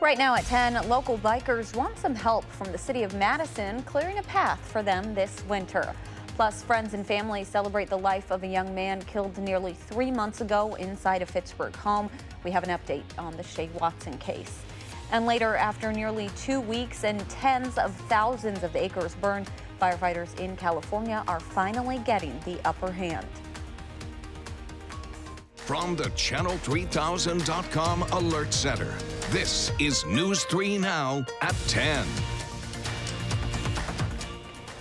Right now at 10, local bikers want some help from the city of Madison clearing a path for them this winter. Plus, friends and family celebrate the life of a young man killed nearly 3 months ago inside a Fitchburg home. We have an update on the Shay Watson case. And later, after nearly 2 weeks and tens of thousands of acres burned, firefighters in California are finally getting the upper hand. From the Channel3000.com Alert Center, this is News 3 Now at 10.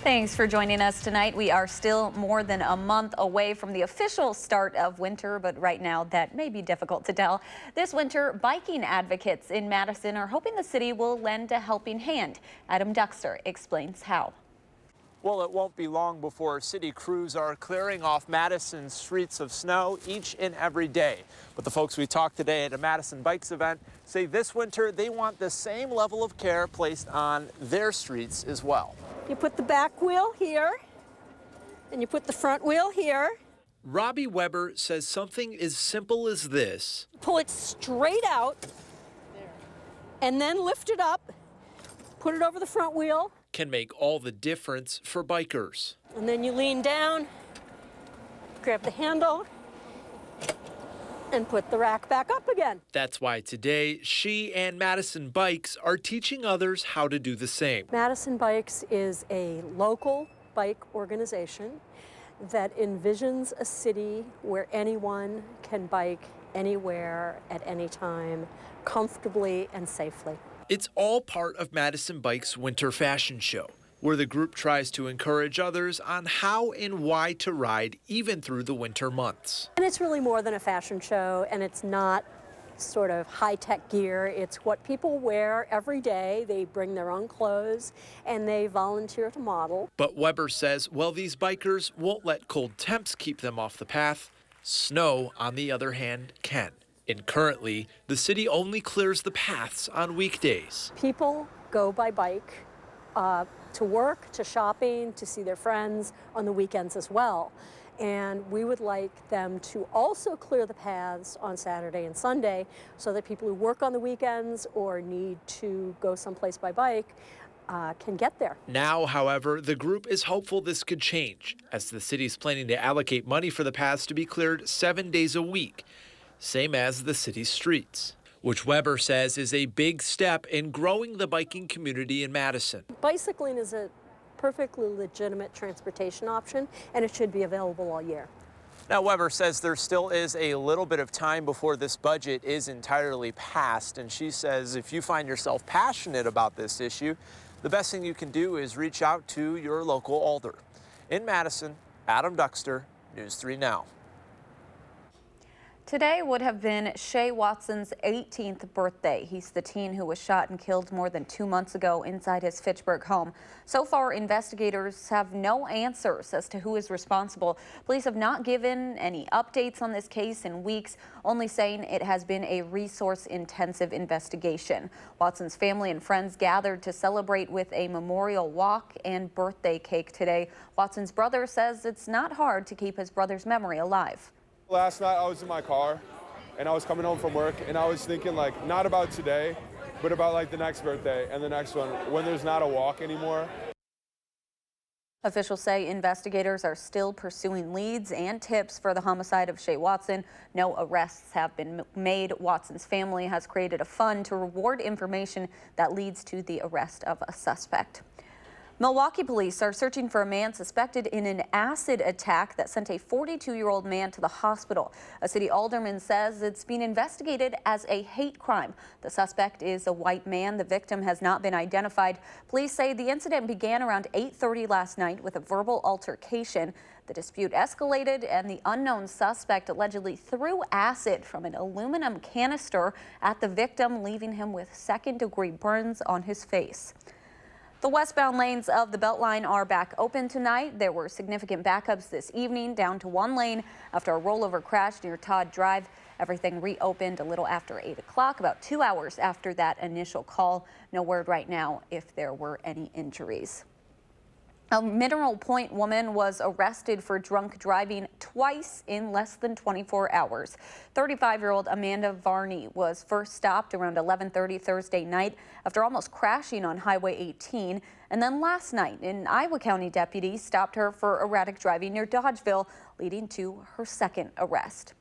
Thanks for joining us tonight. We are still more than a month away from the official start of winter, but right now that may be difficult to tell. This winter, biking advocates in Madison are hoping the city will lend a helping hand. Adam Duxter explains how. Well, it won't be long before city crews are clearing off Madison's streets of snow each and every day. But the folks we talked today at a Madison Bikes event say this winter they want the same level of care placed on their streets as well. You put the back wheel here, and you put the front wheel here. Robbie Weber says something as simple as this. Pull it straight out, and then lift it up, put it over the front wheel. Can make all the difference for bikers. And then you lean down, grab the handle, and put the rack back up again. That's why today she and Madison Bikes are teaching others how to do the same. Madison Bikes is a local bike organization that envisions a city where anyone can bike anywhere at any time, comfortably and safely. It's all part of Madison Bikes' winter fashion show, where the group tries to encourage others on how and why to ride even through the winter months. And it's really more than a fashion show, and it's not sort of high-tech gear. It's what people wear every day. They bring their own clothes, and they volunteer to model. But Weber says, well, these bikers won't let cold temps keep them off the path. Snow, on the other hand, can. And currently, the city only clears the paths on weekdays. People go by bike to work, to shopping, to see their friends on the weekends as well. And we would like them to also clear the paths on Saturday and Sunday so that people who work on the weekends or need to go someplace by bike can get there. Now, however, the group is hopeful this could change, as the city's planning to allocate money for the paths to be cleared 7 days a week. Same as the city's streets, which Weber says is a big step in growing the biking community in Madison. Bicycling is a perfectly legitimate transportation option, and it should be available all year. Now, Weber says there still is a little bit of time before this budget is entirely passed, and she says if you find yourself passionate about this issue, the best thing you can do is reach out to your local alder. In Madison, Adam Duxter, News 3 Now. Today would have been Shay Watson's 18th birthday. He's the teen who was shot and killed more than 2 months ago inside his Fitchburg home. So far, investigators have no answers as to who is responsible. Police have not given any updates on this case in weeks, only saying it has been a resource-intensive investigation. Watson's family and friends gathered to celebrate with a memorial walk and birthday cake today. Watson's brother says it's not hard to keep his brother's memory alive. Last night I was in my car and I was coming home from work and I was thinking like not about today, but about like the next birthday and the next one when there's not a walk anymore. Officials say investigators are still pursuing leads and tips for the homicide of Shay Watson. No arrests have been made. Watson's family has created a fund to reward information that leads to the arrest of a suspect. Milwaukee police are searching for a man suspected in an acid attack that sent a 42-year-old man to the hospital. A city alderman says it's being investigated as a hate crime. The suspect is a white man. The victim has not been identified. Police say the incident began around 8:30 last night with a verbal altercation. The dispute escalated and the unknown suspect allegedly threw acid from an aluminum canister at the victim, leaving him with second-degree burns on his face. The westbound lanes of the Beltline are back open tonight. There were significant backups this evening, down to one lane after a rollover crash near Todd Drive. Everything reopened a little after 8 o'clock, about 2 hours after that initial call. No word right now if there were any injuries. A Mineral Point woman was arrested for drunk driving twice in less than 24 hours. 35-year-old Amanda Varney was first stopped around 11:30 Thursday night after almost crashing on Highway 18. And then last night, an Iowa County deputy stopped her for erratic driving near Dodgeville, leading to her second arrest.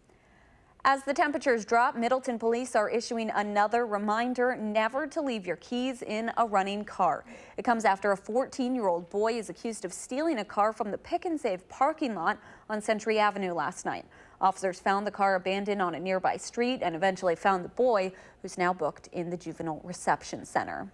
As the temperatures drop, Middleton police are issuing another reminder never to leave your keys in a running car. It comes after a 14-year-old boy is accused of stealing a car from the Pick and Save parking lot on Century Avenue last night. Officers found the car abandoned on a nearby street and eventually found the boy, who's now booked in the Juvenile Reception Center.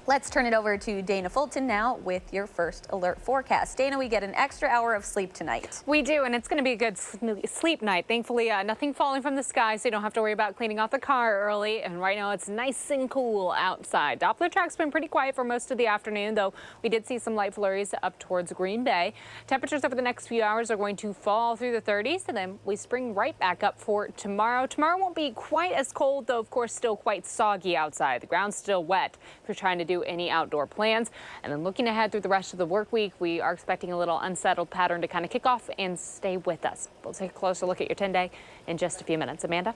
Let's turn it over to Dana Fulton now with your first alert forecast. Dana, we get an extra hour of sleep tonight. We do, and it's going to be a good sleep night. Thankfully, nothing falling from the sky, so you don't have to worry about cleaning off the car early. And right now, it's nice and cool outside. Doppler track's been pretty quiet for most of the afternoon, though we did see some light flurries up towards Green Bay. Temperatures over the next few hours are going to fall through the 30s, and then we spring right back up for tomorrow. Tomorrow won't be quite as cold, though, of course, still quite soggy outside. The ground's still wet if you're trying to do any outdoor plans. And then looking ahead through the rest of the work week, we are expecting a little unsettled pattern to kind of kick off and stay with us. We'll take a closer look at your 10-day in just a few minutes. Amanda?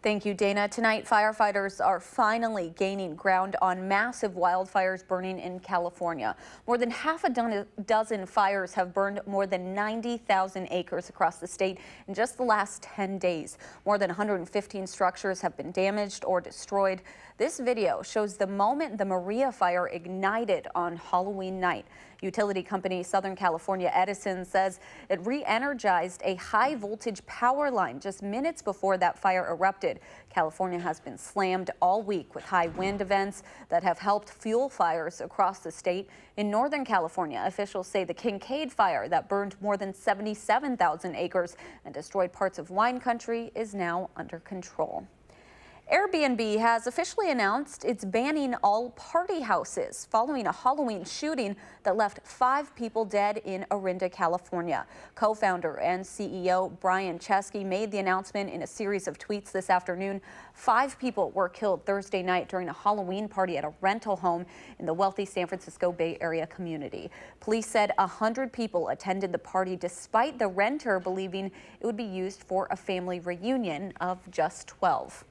Thank you, Dana. Tonight, firefighters are finally gaining ground on massive wildfires burning in California. More than half a dozen fires have burned more than 90,000 acres across the state in just the last 10 days. More than 115 structures have been damaged or destroyed. This video shows the moment the Maria fire ignited on Halloween night. Utility company Southern California Edison says it re-energized a high voltage power line just minutes before that fire erupted. California has been slammed all week with high wind events that have helped fuel fires across the state. In Northern California, officials say the Kincaid fire that burned more than 77,000 acres and destroyed parts of wine country is now under control. Airbnb has officially announced it's banning all party houses following a Halloween shooting that left 5 people dead in Orinda, California. Co-founder and CEO Brian Chesky made the announcement in a series of tweets this afternoon. 5 people were killed Thursday night during a Halloween party at a rental home in the wealthy San Francisco Bay Area community. Police said 100 people attended the party despite the renter believing it would be used for a family reunion of just 12.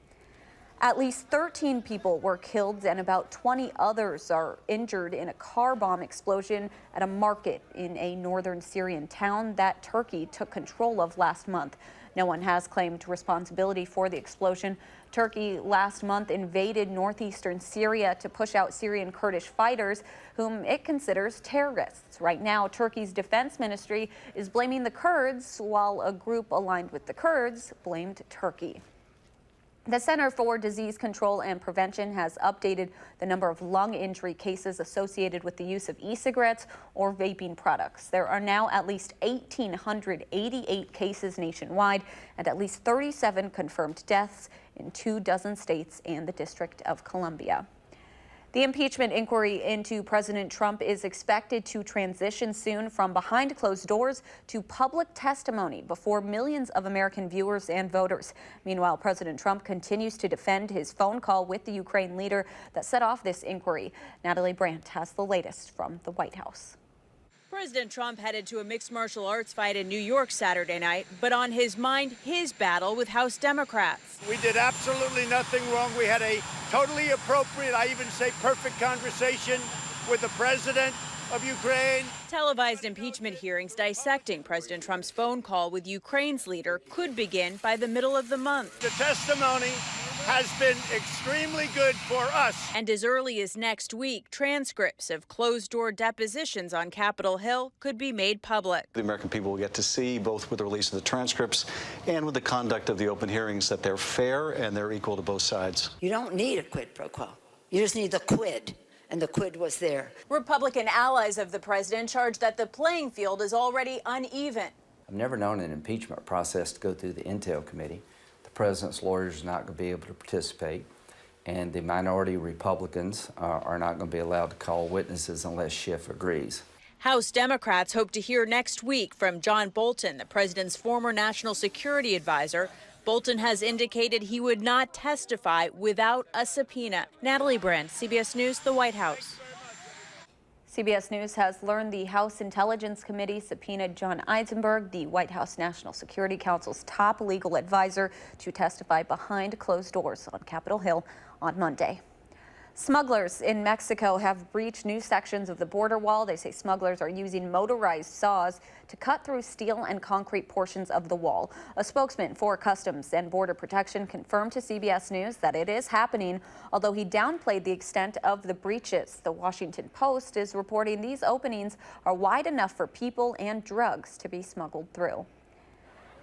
At least 13 people were killed and about 20 others are injured in a car bomb explosion at a market in a northern Syrian town that Turkey took control of last month. No one has claimed responsibility for the explosion. Turkey last month invaded northeastern Syria to push out Syrian Kurdish fighters, whom it considers terrorists. Right now, Turkey's defense ministry is blaming the Kurds, while a group aligned with the Kurds blamed Turkey. The Center for Disease Control and Prevention has updated the number of lung injury cases associated with the use of e-cigarettes or vaping products. There are now at least 1,888 cases nationwide and at least 37 confirmed deaths in 24 states and the District of Columbia. The impeachment inquiry into President Trump is expected to transition soon from behind closed doors to public testimony before millions of American viewers and voters. Meanwhile, President Trump continues to defend his phone call with the Ukraine leader that set off this inquiry. Natalie Brandt has the latest from the White House. President Trump headed to a mixed martial arts fight in New York Saturday night, but on his mind, his battle with House Democrats. We did absolutely nothing wrong. We had a totally appropriate, I even say perfect conversation with the president of Ukraine. Televised impeachment hearings dissecting President Trump's phone call with Ukraine's leader could begin by the middle of the month. The testimony has been extremely good for us. And as early as next week, transcripts of closed-door depositions on Capitol Hill could be made public. The American people will get to see, both with the release of the transcripts and with the conduct of the open hearings, that they're fair and they're equal to both sides. You don't need a quid pro quo. You just need the quid. And the quid was there. Republican allies of the president charge that the playing field is already uneven. I've never known an impeachment process to go through the Intel Committee. The president's lawyers are not going to be able to participate, and the minority Republicans are not going to be allowed to call witnesses unless Schiff agrees. House Democrats hope to hear next week from John Bolton, the president's former national security advisor. Bolton has indicated he would not testify without a subpoena. Natalie Brandt, CBS News, the White House. CBS News has learned the House Intelligence Committee subpoenaed John Eisenberg, the White House National Security Council's top legal advisor, to testify behind closed doors on Capitol Hill on Monday. Smugglers in Mexico have breached new sections of the border wall. They say smugglers are using motorized saws to cut through steel and concrete portions of the wall. A spokesman for Customs and Border Protection confirmed to CBS News that it is happening, although he downplayed the extent of the breaches. The Washington Post is reporting these openings are wide enough for people and drugs to be smuggled through.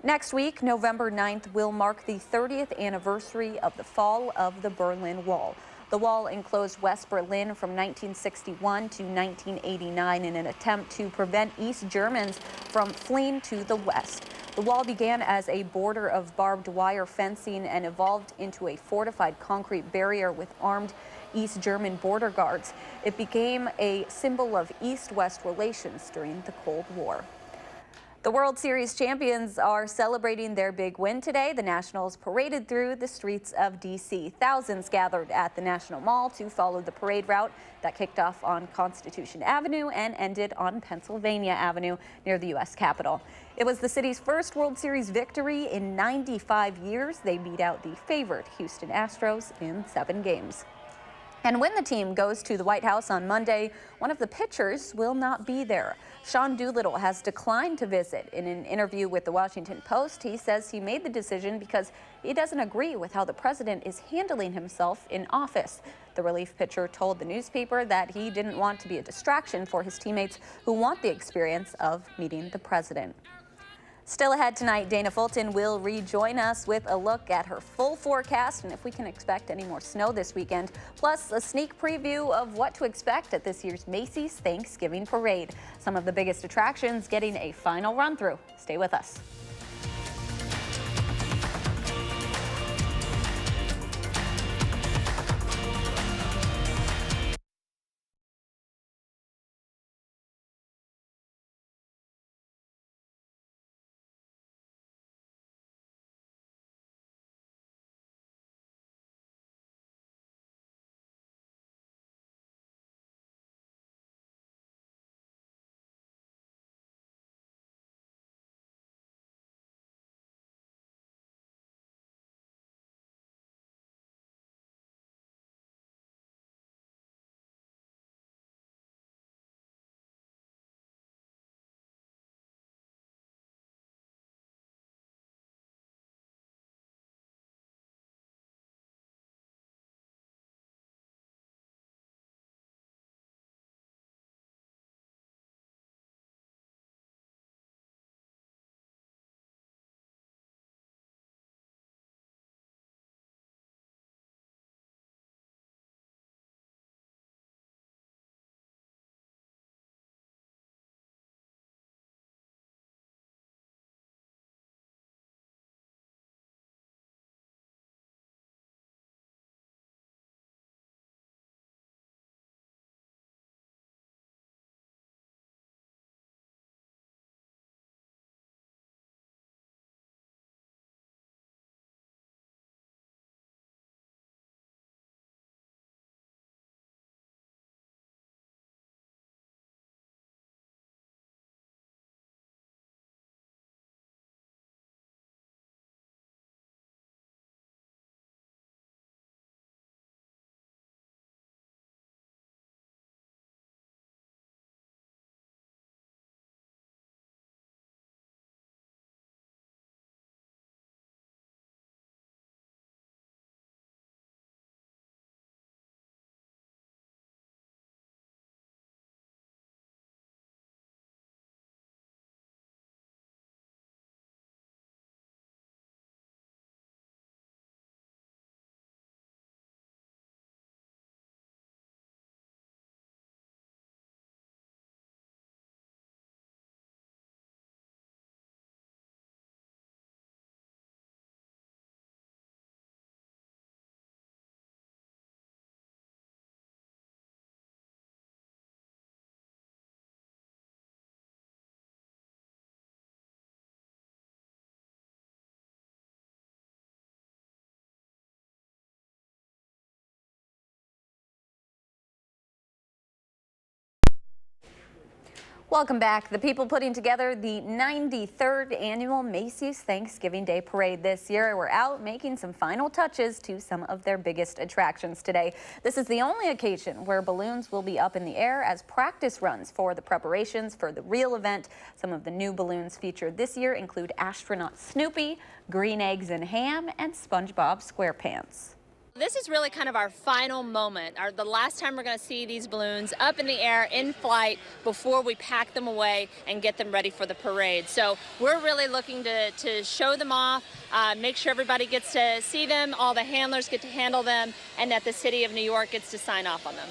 Next week, November 9th, will mark the 30th anniversary of the fall of the Berlin Wall. The wall enclosed West Berlin from 1961 to 1989 in an attempt to prevent East Germans from fleeing to the west. The wall began as a border of barbed wire fencing and evolved into a fortified concrete barrier with armed East German border guards. It became a symbol of East-West relations during the Cold War. The World Series champions are celebrating their big win today. The Nationals paraded through the streets of D.C. Thousands gathered at the National Mall to follow the parade route that kicked off on Constitution Avenue and ended on Pennsylvania Avenue near the U.S. Capitol. It was the city's first World Series victory in 95 years. They beat out the favorite Houston Astros in 7 games. And when the team goes to the White House on Monday, one of the pitchers will not be there. Sean Doolittle has declined to visit. In an interview with the Washington Post, he says he made the decision because he doesn't agree with how the president is handling himself in office. The relief pitcher told the newspaper that he didn't want to be a distraction for his teammates who want the experience of meeting the president. Still ahead tonight, Dana Fulton will rejoin us with a look at her full forecast and if we can expect any more snow this weekend, plus a sneak preview of what to expect at this year's Macy's Thanksgiving Parade. Some of the biggest attractions getting a final run through. Stay with us. Welcome back. The people putting together the 93rd annual Macy's Thanksgiving Day Parade this year were out making some final touches to some of their biggest attractions today. This is the only occasion where balloons will be up in the air as practice runs for the preparations for the real event. Some of the new balloons featured this year include astronaut Snoopy, green eggs and ham, and SpongeBob SquarePants. This is really kind of our final moment, the last time we're going to see these balloons up in the air in flight before we pack them away and get them ready for the parade. So we're really looking to show them off, make sure everybody gets to see them, all the handlers get to handle them, and that the city of New York gets to sign off on them.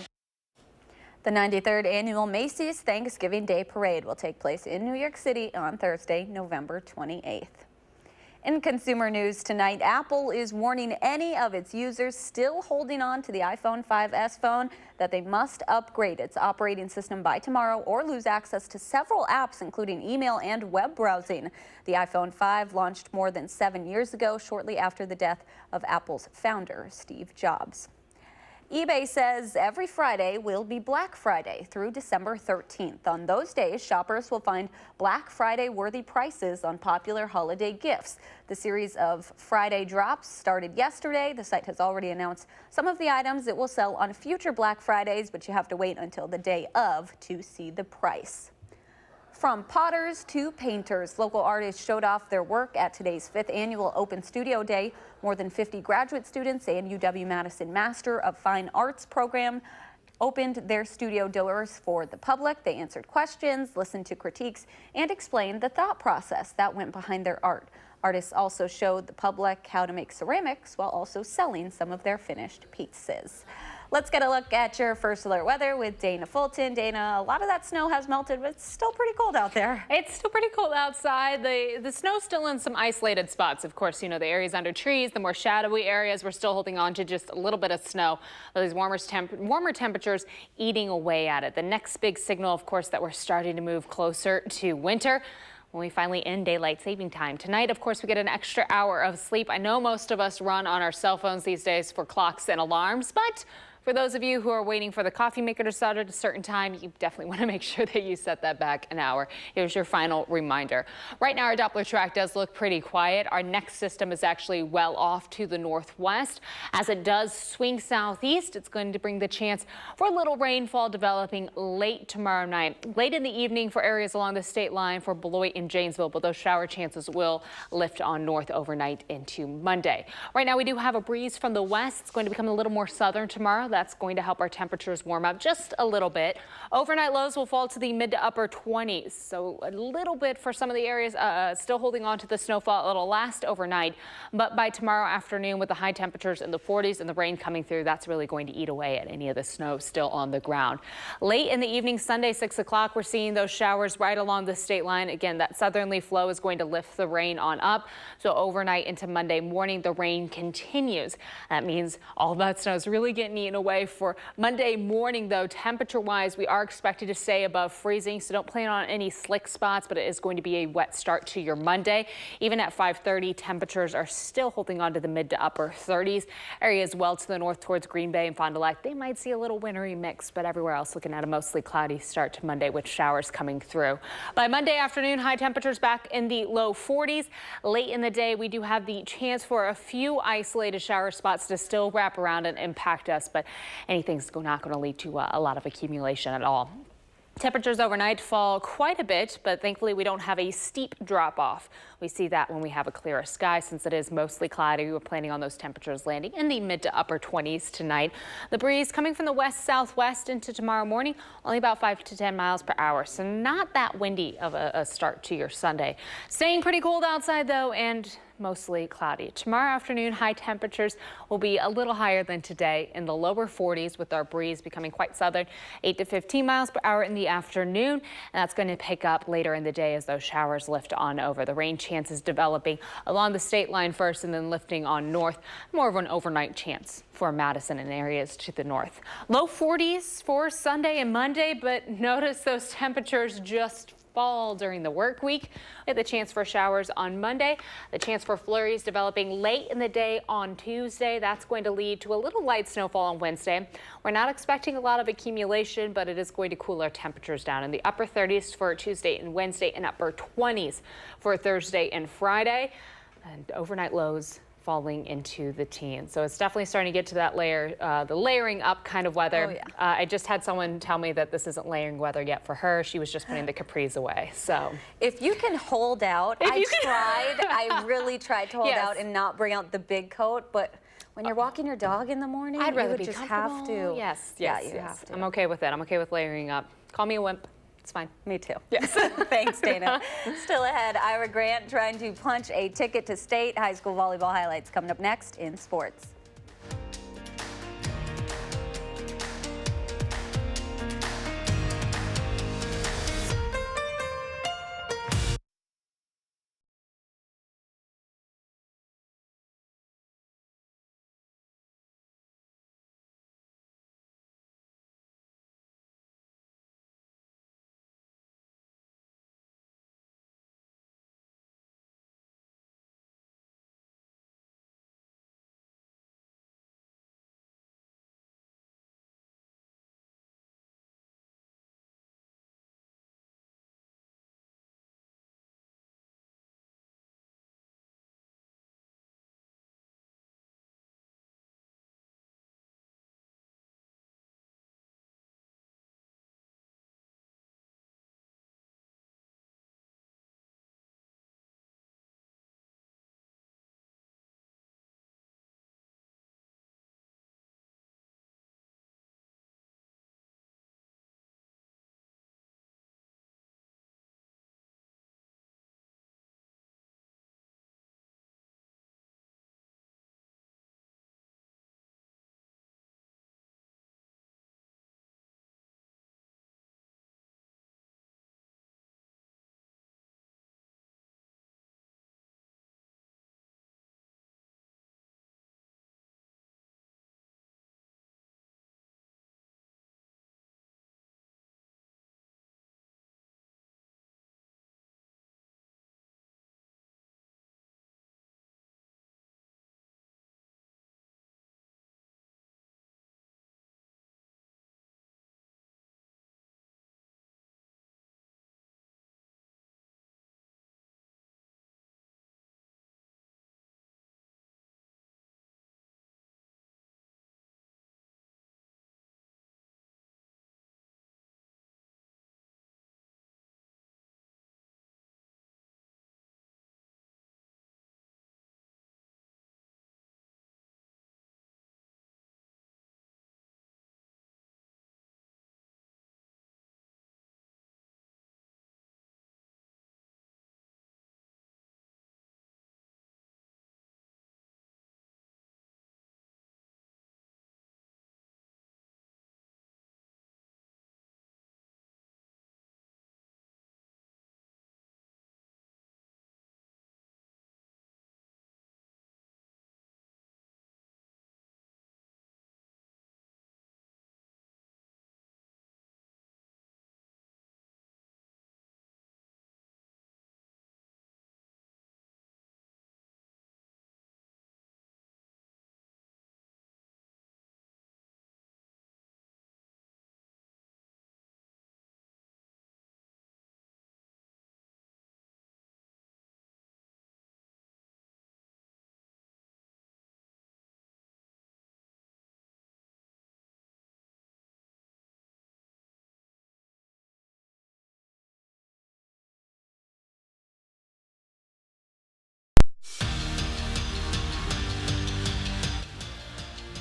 The 93rd annual Macy's Thanksgiving Day Parade will take place in New York City on Thursday, November 28th. In consumer news tonight, Apple is warning any of its users still holding on to the iPhone 5S phone that they must upgrade its operating system by tomorrow or lose access to several apps, including email and web browsing. The iPhone 5 launched more than 7 years ago, shortly after the death of Apple's founder, Steve Jobs. eBay says every Friday will be Black Friday through December 13th. On those days, shoppers will find Black Friday-worthy prices on popular holiday gifts. The series of Friday drops started yesterday. The site has already announced some of the items it will sell on future Black Fridays, but you have to wait until the day of to see the price. From potters to painters, local artists showed off their work at today's 5th annual Open Studio Day. More than 50 graduate students and UW-Madison Master of Fine Arts program opened their studio doors for the public. They answered questions, listened to critiques, and explained the thought process that went behind their art. Artists also showed the public how to make ceramics while also selling some of their finished pieces. Let's get a look at your first alert weather with Dana Fulton. Dana, a lot of that snow has melted, but it's still pretty cold out there. It's still pretty cold outside. The snow's still in some isolated spots. Of course, you know, the areas under trees, the more shadowy areas, we're still holding on to just a little bit of snow. These warmer temperatures eating away at it. The next big signal, of course, that we're starting to move closer to winter when we finally end daylight saving time. Tonight, of course, we get an extra hour of sleep. I know most of us run on our cell phones these days for clocks and alarms, but for those of you who are waiting for the coffee maker to start at a certain time, you definitely want to make sure that you set that back an hour. Here's your final reminder. Right now, our Doppler track does look pretty quiet. Our next system is actually well off to the northwest. As it does swing southeast, it's going to bring the chance for a little rainfall developing late tomorrow night. Late in the evening for areas along the state line for Beloit and Janesville, but those shower chances will lift on north overnight into Monday. Right now, we do have a breeze from the west. It's going to become a little more southern tomorrow. That's going to help our temperatures warm up just a little bit. Overnight lows will fall to the mid to upper 20s. So a little bit for some of the areas still holding on to the snowfall. It'll last overnight. But by tomorrow afternoon, with the high temperatures in the 40s and the rain coming through, that's really going to eat away at any of the snow still on the ground. Late in the evening, Sunday, 6 o'clock, we're seeing those showers right along the state line. Again, that southerly flow is going to lift the rain on up. So overnight into Monday morning, the rain continues. That means all that snow is really getting eaten away. For Monday morning, though, temperature-wise, we are expected to stay above freezing, so don't plan on any slick spots, but it is going to be a wet start to your Monday. Even at 5:30, temperatures are still holding on to the mid to upper 30s. Areas well to the north towards Green Bay and Fond du Lac, they might see a little wintry mix, but everywhere else looking at a mostly cloudy start to Monday with showers coming through. By Monday afternoon, high temperatures back in the low 40s. Late in the day, we do have the chance for a few isolated shower spots to still wrap around and impact us, but anything's not going to lead to a lot of accumulation at all. Temperatures overnight fall quite a bit, but thankfully we don't have a steep drop off. We see that when we have a clearer sky. Since it is mostly cloudy, we're planning on those temperatures landing in the mid to upper 20s tonight. The breeze coming from the west-southwest into tomorrow morning, only about 5 to 10 miles per hour. So not that windy of a start to your Sunday. Staying pretty cold outside though, and mostly cloudy. Tomorrow afternoon, high temperatures will be a little higher than today in the lower 40s, with our breeze becoming quite southern, 8 to 15 miles per hour in the afternoon. And that's going to pick up later in the day as those showers lift on over. The rain chances developing along the state line first and then lifting on north. More of an overnight chance for Madison and areas to the north. Low 40s for Sunday and Monday, but notice those temperatures just fall during the work week. We had the chance for showers on Monday, the chance for flurries developing late in the day on Tuesday. That's going to lead to a little light snowfall on Wednesday. We're not expecting a lot of accumulation, but it is going to cool our temperatures down in the upper 30s for Tuesday and Wednesday and upper 20s for Thursday and Friday, and overnight lows falling into the teens. So it's definitely starting to get to that the layering up kind of weather. Oh, yeah. I just had someone tell me that this isn't layering weather yet for her. She was just putting the capris away. So if you can hold out, I really tried to hold Yes. out and not bring out the big coat, but when you're walking your dog in the morning, I'd rather you would be just comfortable. have to. Yes, Yeah, yes, you yes. have to. I'm okay with it. I'm okay with layering up. Call me a wimp. It's fine. Me too. Yes. Thanks, Dana. Still ahead, Ira Grant trying to punch a ticket to state. High school volleyball highlights coming up next in sports.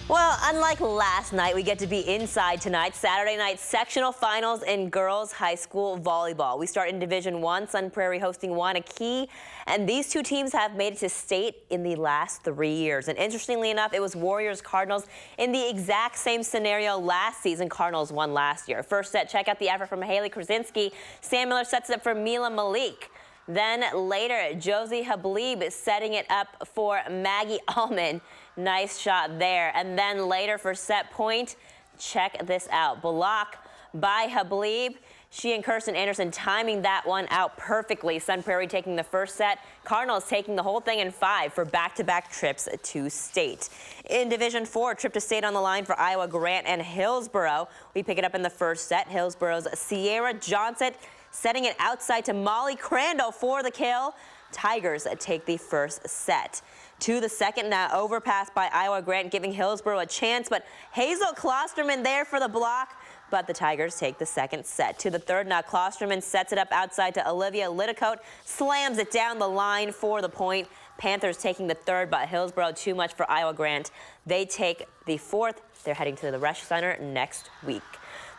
Well, unlike last night, we get to be inside tonight. Saturday night sectional finals in girls high school volleyball. We start in Division 1, Sun Prairie hosting Wanakee, and these two teams have made it to state in the last 3 years. And interestingly enough, it was Warriors Cardinals in the exact same scenario last season. Cardinals won last year. First set, check out the effort from Haley Krasinski. Sam Miller sets it up for Mila Malik. Then later, Josie Hableeb is setting it up for Maggie Allman. Nice shot there. And then later for set point, check this out. Block by Hableeb. She and Kirsten Anderson timing that one out perfectly. Sun Prairie taking the first set. Cardinals taking the whole thing in 5 for back-to-back trips to state. In Division 4, trip to state on the line for Iowa Grant and Hillsboro. We pick it up in the first set. Hillsboro's Sierra Johnson setting it outside to Molly Crandall for the kill. Tigers take the first set. To the second, now overpass by Iowa Grant, giving Hillsboro a chance, but Hazel Klosterman there for the block. But the Tigers take the second set. To the third, now Klosterman sets it up outside to Olivia Litticoat, slams it down the line for the point. Panthers taking the third, but Hillsboro too much for Iowa Grant. They take the fourth. They're heading to the Resch Center next week.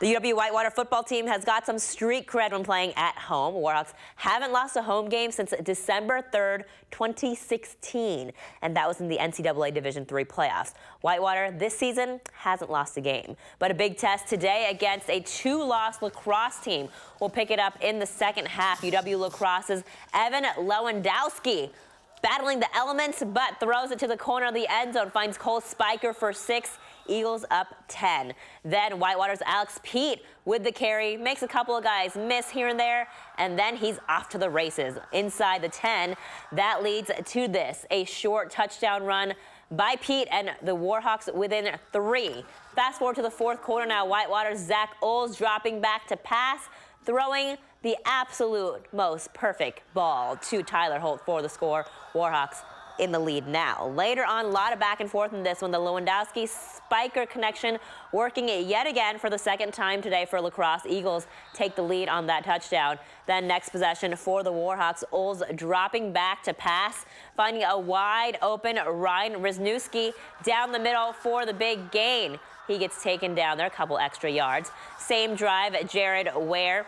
The UW Whitewater football team has got some street cred when playing at home. Warhawks haven't lost a home game since December 3rd, 2016, and that was in the NCAA Division III playoffs. Whitewater this season hasn't lost a game, but a big test today against a 2-loss lacrosse team. We'll pick it up in the second half. UW Lacrosse's Evan Lewandowski battling the elements, but throws it to the corner of the end zone, finds Cole Spiker for 6. Eagles up 10. Then Whitewater's Alex Pete with the carry, makes a couple of guys miss here and there, and then he's off to the races inside the 10. That leads to this, a short touchdown run by Pete and the Warhawks within 3. Fast forward to the fourth quarter now. Whitewater's Zach Oles dropping back to pass, throwing the absolute most perfect ball to Tyler Holt for the score. Warhawks in the lead now. Later on, a lot of back and forth in this one. The Lewandowski-Spiker connection working it yet again for the second time today for Lacrosse. Eagles take the lead on that touchdown. Then next possession for the Warhawks. Oles dropping back to pass, finding a wide open Ryan Wisniewski down the middle for the big gain. He gets taken down there, a couple extra yards. Same drive, Jared Ware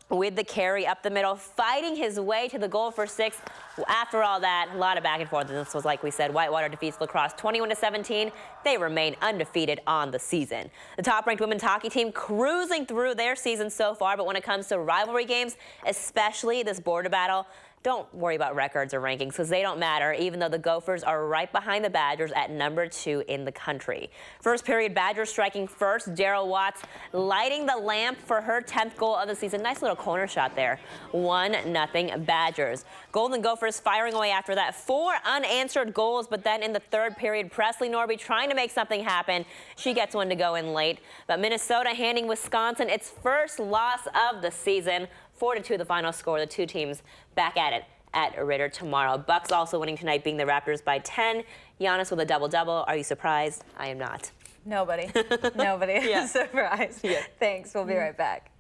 with the carry up the middle, fighting his way to the goal for 6. After all that, a lot of back and forth. And this was, like we said, Whitewater defeats Lacrosse 21-17. They remain undefeated on the season. The top-ranked women's hockey team cruising through their season so far, but when it comes to rivalry games, especially this border battle, don't worry about records or rankings because they don't matter, even though the Gophers are right behind the Badgers at number 2 in the country. First period, Badgers striking first. Daryl Watts lighting the lamp for her 10th goal of the season. Nice little corner shot there. 1-0 Badgers. Golden Gophers firing away after that. 4 unanswered goals, but then in the third period, Presley Norby trying to make something happen. She gets one to go in late. But Minnesota handing Wisconsin its first loss of the season. 4-2 the final score. The two teams back at it at Ritter tomorrow. Bucks also winning tonight, beating the Raptors by 10. Giannis with a double-double. Are you surprised? I am not. Nobody. Nobody is surprised. Yeah. Thanks. We'll be right back.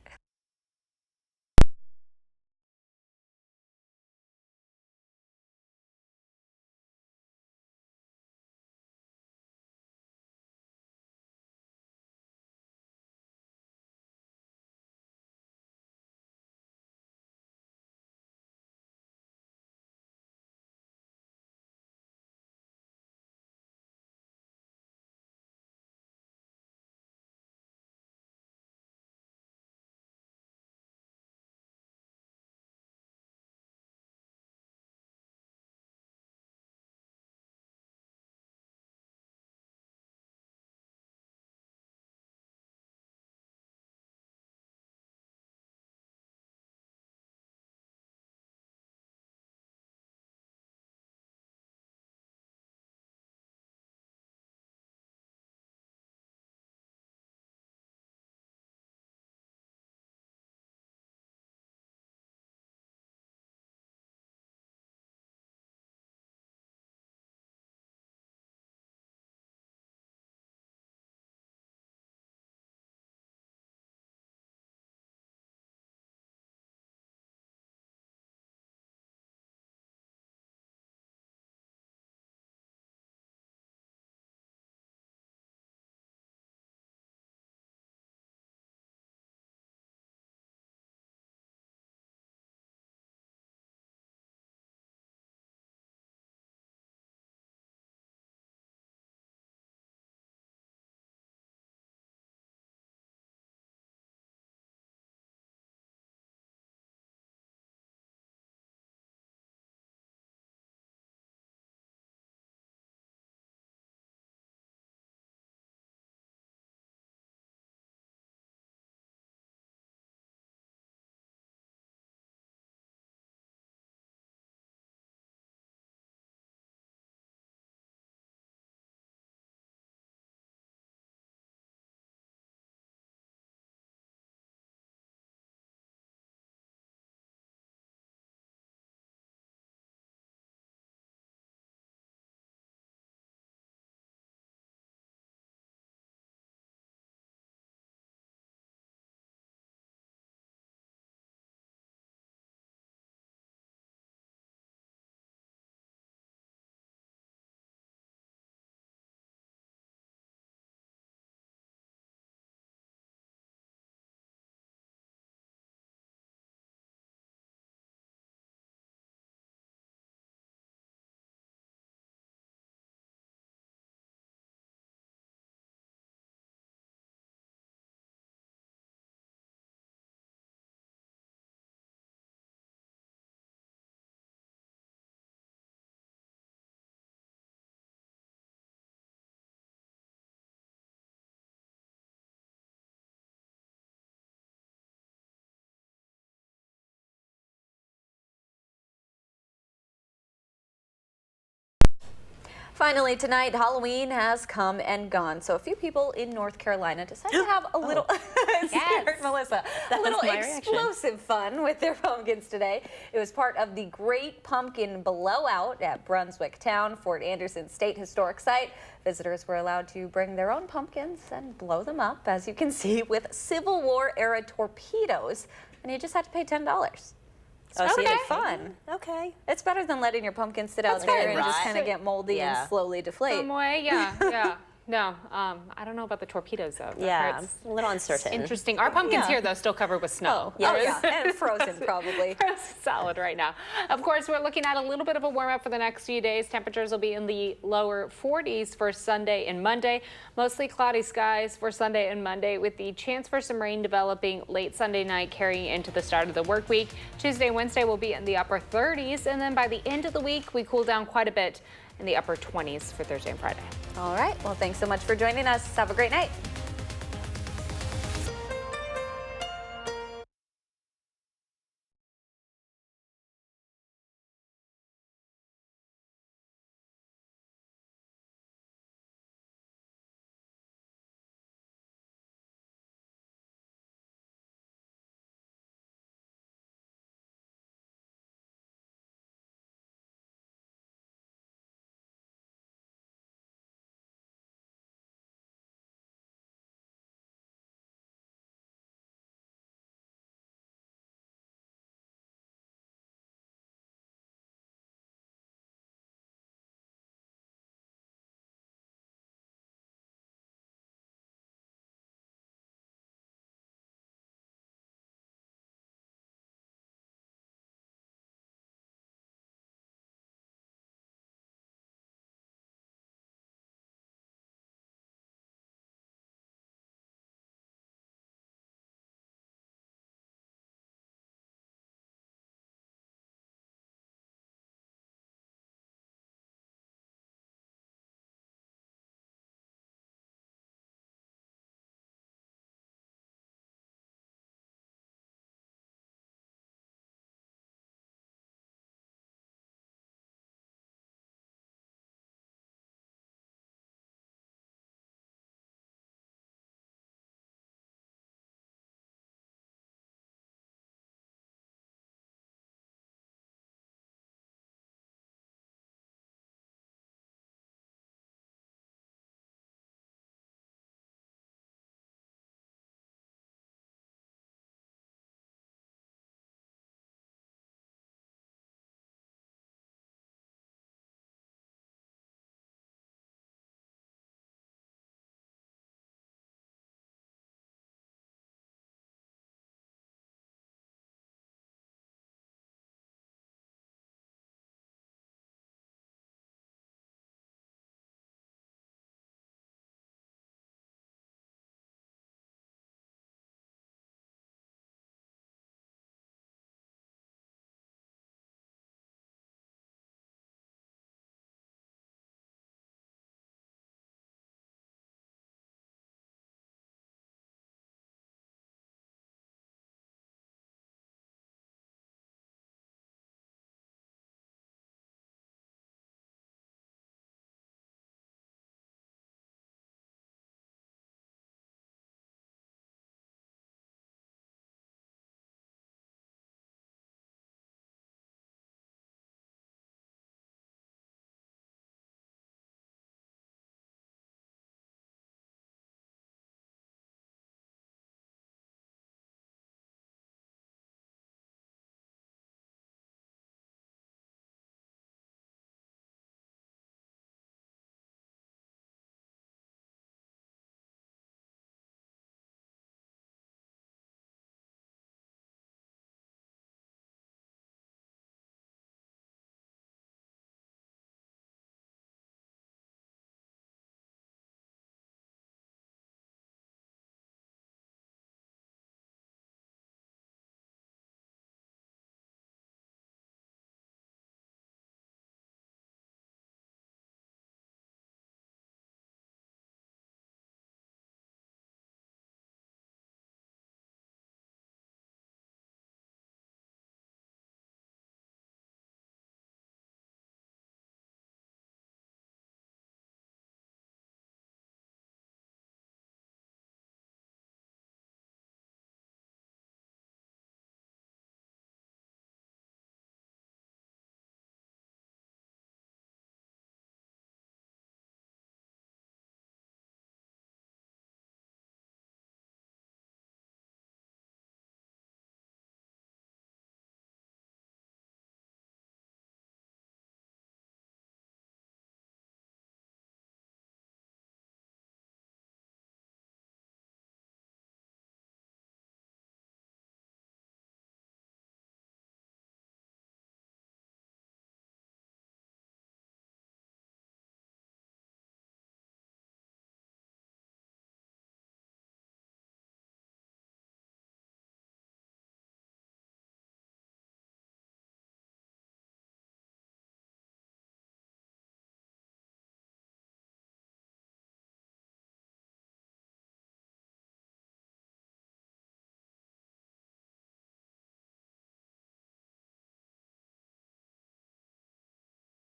Finally tonight, Halloween has come and gone. So a few people in North Carolina decided to have a little, Yes. Melissa, a little explosive fun with their pumpkins today. It was part of the Great Pumpkin Blowout at Brunswick Town, Fort Anderson State Historic Site. Visitors were allowed to bring their own pumpkins and blow them up, as you can see, with Civil War era torpedoes. And you just had to pay $10. Oh, so you had fun. Okay. It's better than letting your pumpkins sit out there and just kind of get moldy and slowly deflate. Some way, yeah. No, I don't know about the torpedoes though. Yeah, a little uncertain. Interesting. Our pumpkins here though still covered with snow. And frozen probably. Solid right now. Of course, we're looking at a little bit of a warm up for the next few days. Temperatures will be in the lower 40s for Sunday and Monday. Mostly cloudy skies for Sunday and Monday, with the chance for some rain developing late Sunday night, carrying into the start of the work week. Tuesday and Wednesday will be in the upper 30s, and then by the end of the week, we cool down quite a bit in the upper 20s for Thursday and Friday. All right. Well, thanks so much for joining us. Have a great night.